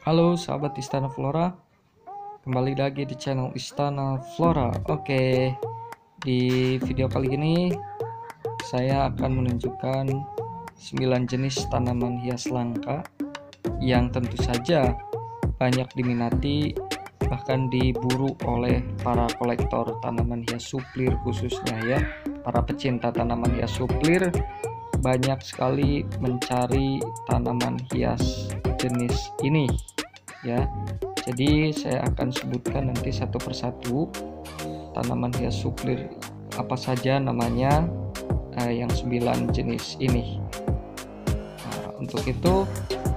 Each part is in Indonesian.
Halo sahabat Istana Flora, kembali lagi di channel Istana Flora. Oke, di video kali ini saya akan menunjukkan 9 jenis tanaman hias langka yang tentu saja banyak diminati, bahkan diburu oleh para kolektor tanaman hias suplir khususnya ya. Para pecinta tanaman hias suplir banyak sekali mencari tanaman hias jenis ini ya. Jadi saya akan sebutkan nanti satu persatu tanaman hias suplir apa saja namanya, yang 9 jenis ini. Nah, untuk itu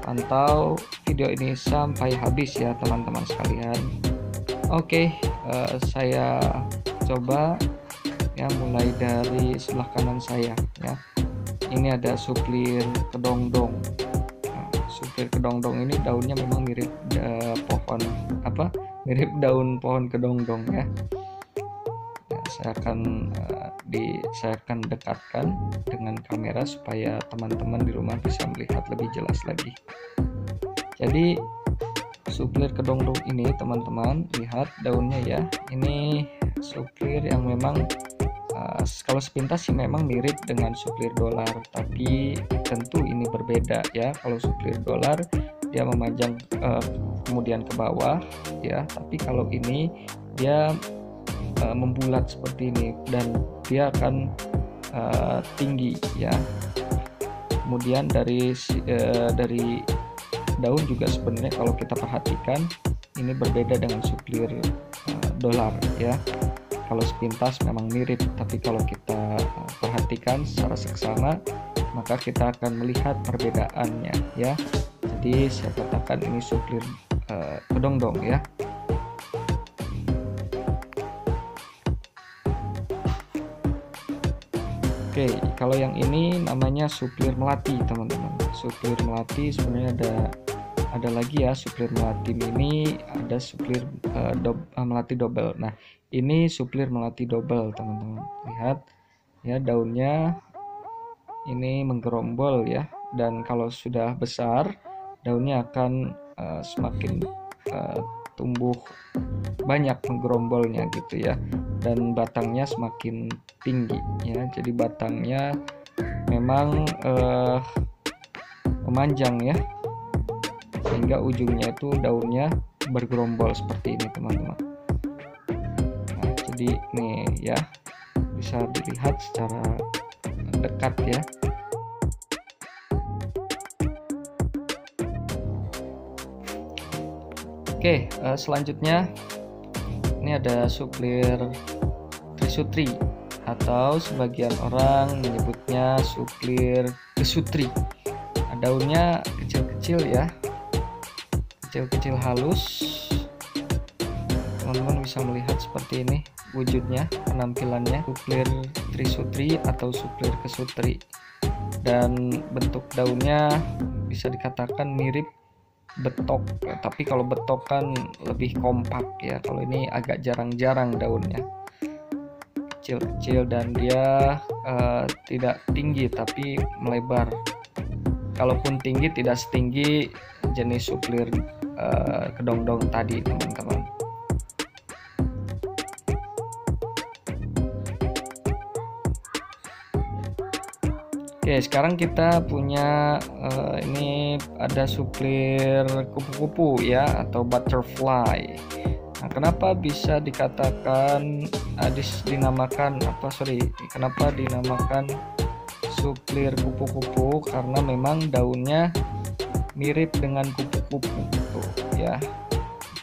pantau video ini sampai habis ya teman-teman sekalian. Oke, saya coba ya, mulai dari sebelah kanan saya ya. Ini ada suplir kedongdong. Suplir kedongdong ini daunnya memang mirip mirip daun pohon kedongdong ya. Saya akan dekatkan dengan kamera supaya teman-teman di rumah bisa melihat lebih jelas lagi. Jadi suplir kedongdong ini teman-teman lihat daunnya ya. Ini suplir yang memang kalau sepintas sih memang mirip dengan suplir dolar, tapi tentu ini berbeda ya. Kalau suplir dolar dia memanjang kemudian ke bawah ya, tapi kalau ini dia membulat seperti ini dan dia akan tinggi ya. Kemudian dari daun juga sebenarnya kalau kita perhatikan ini berbeda dengan suplir dolar ya. Kalau sepintas memang mirip, tapi kalau kita perhatikan secara seksama maka kita akan melihat perbedaannya ya. Jadi saya katakan ini suplir kedongdong ya. Oke, kalau yang ini namanya suplir melati teman-teman. Suplir melati sebenarnya ada lagi ya, suplir melati mini, ada suplir melati double. Nah, ini suplir melati double teman-teman. Lihat ya, daunnya ini menggerombol ya, dan kalau sudah besar daunnya akan semakin tumbuh banyak menggerombolnya gitu ya, dan batangnya semakin tinggi ya. Jadi batangnya memang memanjang ya, sehingga ujungnya itu daunnya bergerombol seperti ini teman-teman. Nah, jadi nih ya, bisa dilihat secara dekat ya. Oke, selanjutnya ini ada suplir trisutri atau sebagian orang menyebutnya suplir kesutri. Nah, daunnya kecil-kecil ya, kecil-kecil halus. Teman-teman bisa melihat seperti ini wujudnya, penampilannya suplir trisutri atau suplir kesutri, dan bentuk daunnya bisa dikatakan mirip betok, tapi kalau betok kan lebih kompak ya. Kalau ini agak jarang-jarang daunnya, kecil-kecil, dan dia tidak tinggi tapi melebar. Kalaupun tinggi tidak setinggi jenis suplir kedongdong tadi teman-teman. Oke, sekarang kita punya ini ada suplir kupu-kupu ya, atau butterfly. Nah, kenapa bisa dikatakan kenapa dinamakan suplir kupu-kupu? Karena memang daunnya mirip dengan kupu-kupu tuh ya,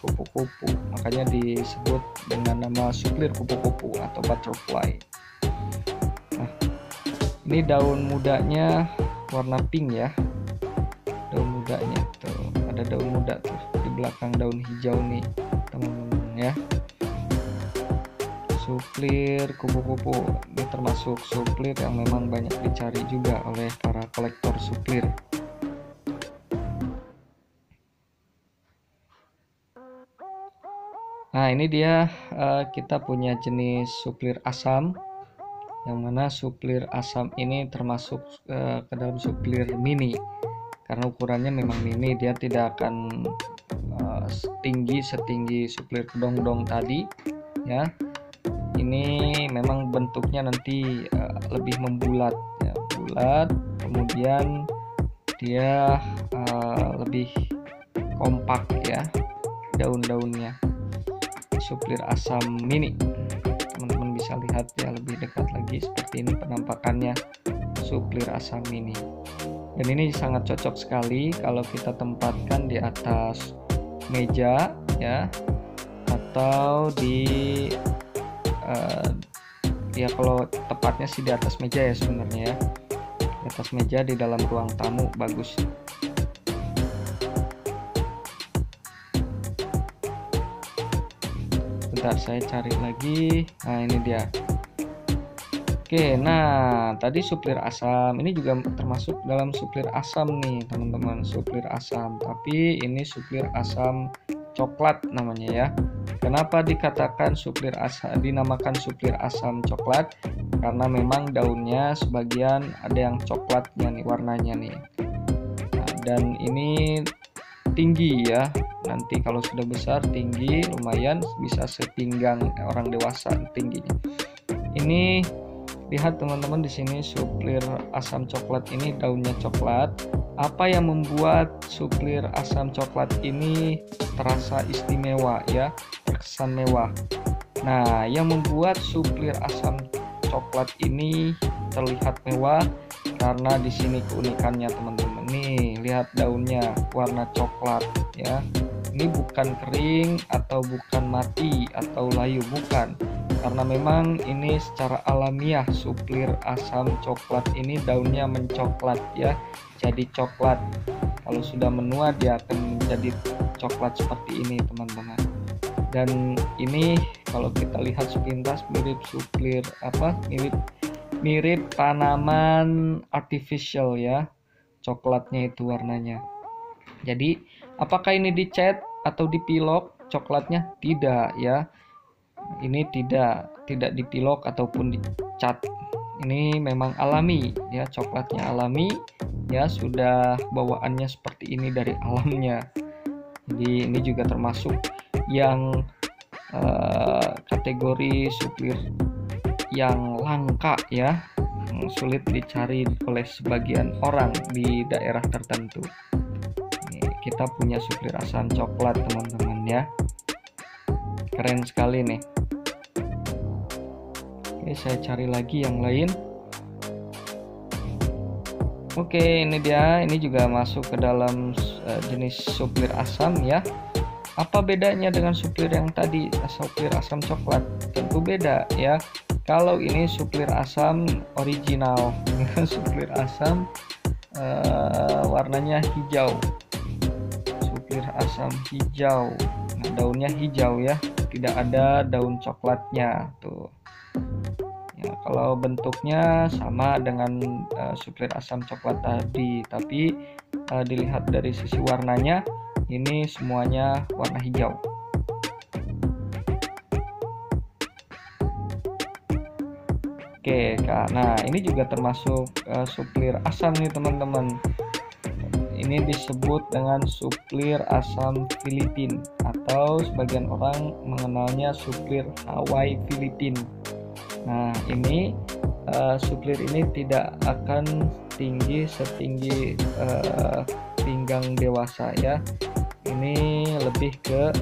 kupu-kupu, makanya disebut dengan nama suplir kupu-kupu atau butterfly. Ini daun mudanya warna pink ya, daun mudanya tuh, ada daun muda tuh di belakang daun hijau nih teman-teman ya. Suplir kupu-kupu ini termasuk suplir yang memang banyak dicari juga oleh para kolektor suplir. Nah, ini dia kita punya jenis suplir asam, yang mana suplir asam ini termasuk ke dalam suplir mini. karena ukurannya memang mini, dia tidak akan setinggi suplir kedong-dong tadi ya. Ini memang bentuknya nanti lebih membulat ya, bulat, kemudian dia lebih kompak ya daun-daunnya. Suplir asam mini, teman-teman bisa lihat ya lebih dekat lagi, seperti ini penampakannya suplir asam mini. Dan ini sangat cocok sekali kalau kita tempatkan di atas meja ya, atau di ya kalau tepatnya sih di atas meja ya sebenarnya ya, di atas meja di dalam ruang tamu bagus. Bentar saya cari lagi. Nah ini dia. Oke, nah tadi suplir asam, ini juga termasuk dalam suplir asam nih teman-teman, suplir asam, tapi ini suplir asam coklat namanya ya. Kenapa dikatakan suplir asam, dinamakan suplir asam coklat? Karena memang daunnya sebagian ada yang coklatnya nih warnanya nih. Nah, dan ini tinggi ya, nanti kalau sudah besar tinggi, lumayan bisa sepinggang orang dewasa tingginya. Ini lihat teman-teman di sini suplir asam coklat ini daunnya coklat. Apa yang membuat suplir asam coklat ini terasa istimewa ya, terkesan mewah? Nah, yang membuat suplir asam coklat ini terlihat mewah karena di sini keunikannya teman-teman. Nih, lihat daunnya warna coklat ya. Ini bukan kering atau bukan mati atau layu, bukan. Karena memang ini secara alamiah suplir asam coklat ini daunnya mencoklat ya, jadi coklat. Kalau sudah menua dia akan menjadi coklat seperti ini teman-teman. Dan ini kalau kita lihat sepintas mirip suplir mirip tanaman artificial ya, coklatnya itu warnanya. Jadi apakah ini dicat atau dipilok coklatnya? Tidak ya. Ini tidak dipilok ataupun dicat. Ini memang alami ya, coklatnya alami ya, sudah bawaannya seperti ini dari alamnya. Jadi ini juga termasuk yang kategori suplir yang langka ya, sulit dicari oleh sebagian orang di daerah tertentu. Ini kita punya suplir asam coklat teman-teman ya, keren sekali nih. Oke, saya cari lagi yang lain. Oke, ini dia, ini juga masuk ke dalam jenis suplir asam ya. Apa bedanya dengan suplir yang tadi, suplir asam coklat? Tentu beda ya. Kalau ini suplir asam original, suplir asam warnanya hijau, suplir asam hijau. Nah, daunnya hijau ya, tidak ada daun coklatnya tuh. Ya, kalau bentuknya sama dengan suplir asam coklat tadi, tapi dilihat dari sisi warnanya, ini semuanya warna hijau. Oke, nah ini juga termasuk suplir asam nih teman-teman. Ini disebut dengan suplir asam Filipin, atau sebagian orang mengenalnya suplir Hawaii Filipin. Nah, ini suplir ini tidak akan tinggi setinggi pinggang dewasa ya. Ini lebih ke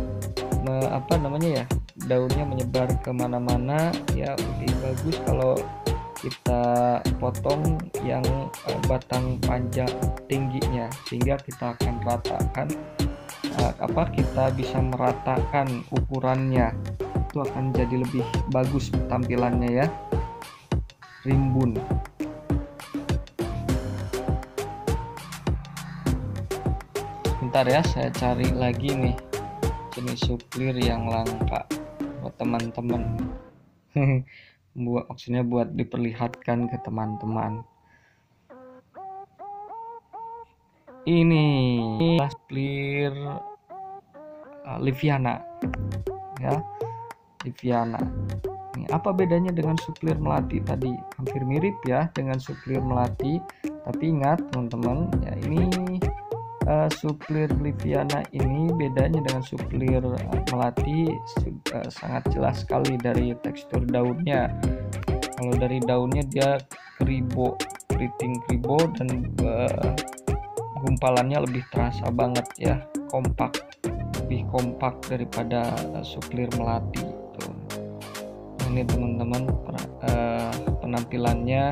daunnya menyebar kemana-mana ya. Lebih bagus kalau kita potong yang batang panjang tingginya, sehingga kita akan ratakan kita bisa meratakan ukurannya, itu akan jadi lebih bagus tampilannya ya, rimbun. Bentar ya, saya cari lagi nih jenis suplir yang langka buat teman-teman. Maksudnya buat diperlihatkan ke teman-teman. Ini suplir Liviana ya, Liviana. Ini apa bedanya dengan suplir melati tadi? Hampir mirip ya dengan suplir melati, tapi ingat teman-teman ya, ini Suplir Liviana ini bedanya dengan suplir melati sangat jelas sekali dari tekstur daunnya. Kalau dari daunnya dia keriting kribo, dan gumpalannya lebih terasa banget ya, lebih kompak daripada suplir melati tuh. Ini teman-teman penampilannya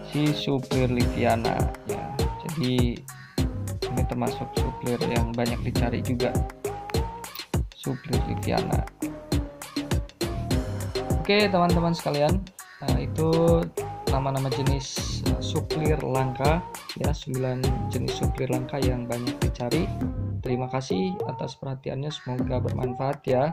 si suplir Liviana ya. Jadi ini termasuk suplir yang banyak dicari juga, suplir Liviana. Oke teman-teman sekalian, itu nama-nama jenis suplir langka ya, 9 jenis suplir langka yang banyak dicari. Terima kasih atas perhatiannya, semoga bermanfaat ya.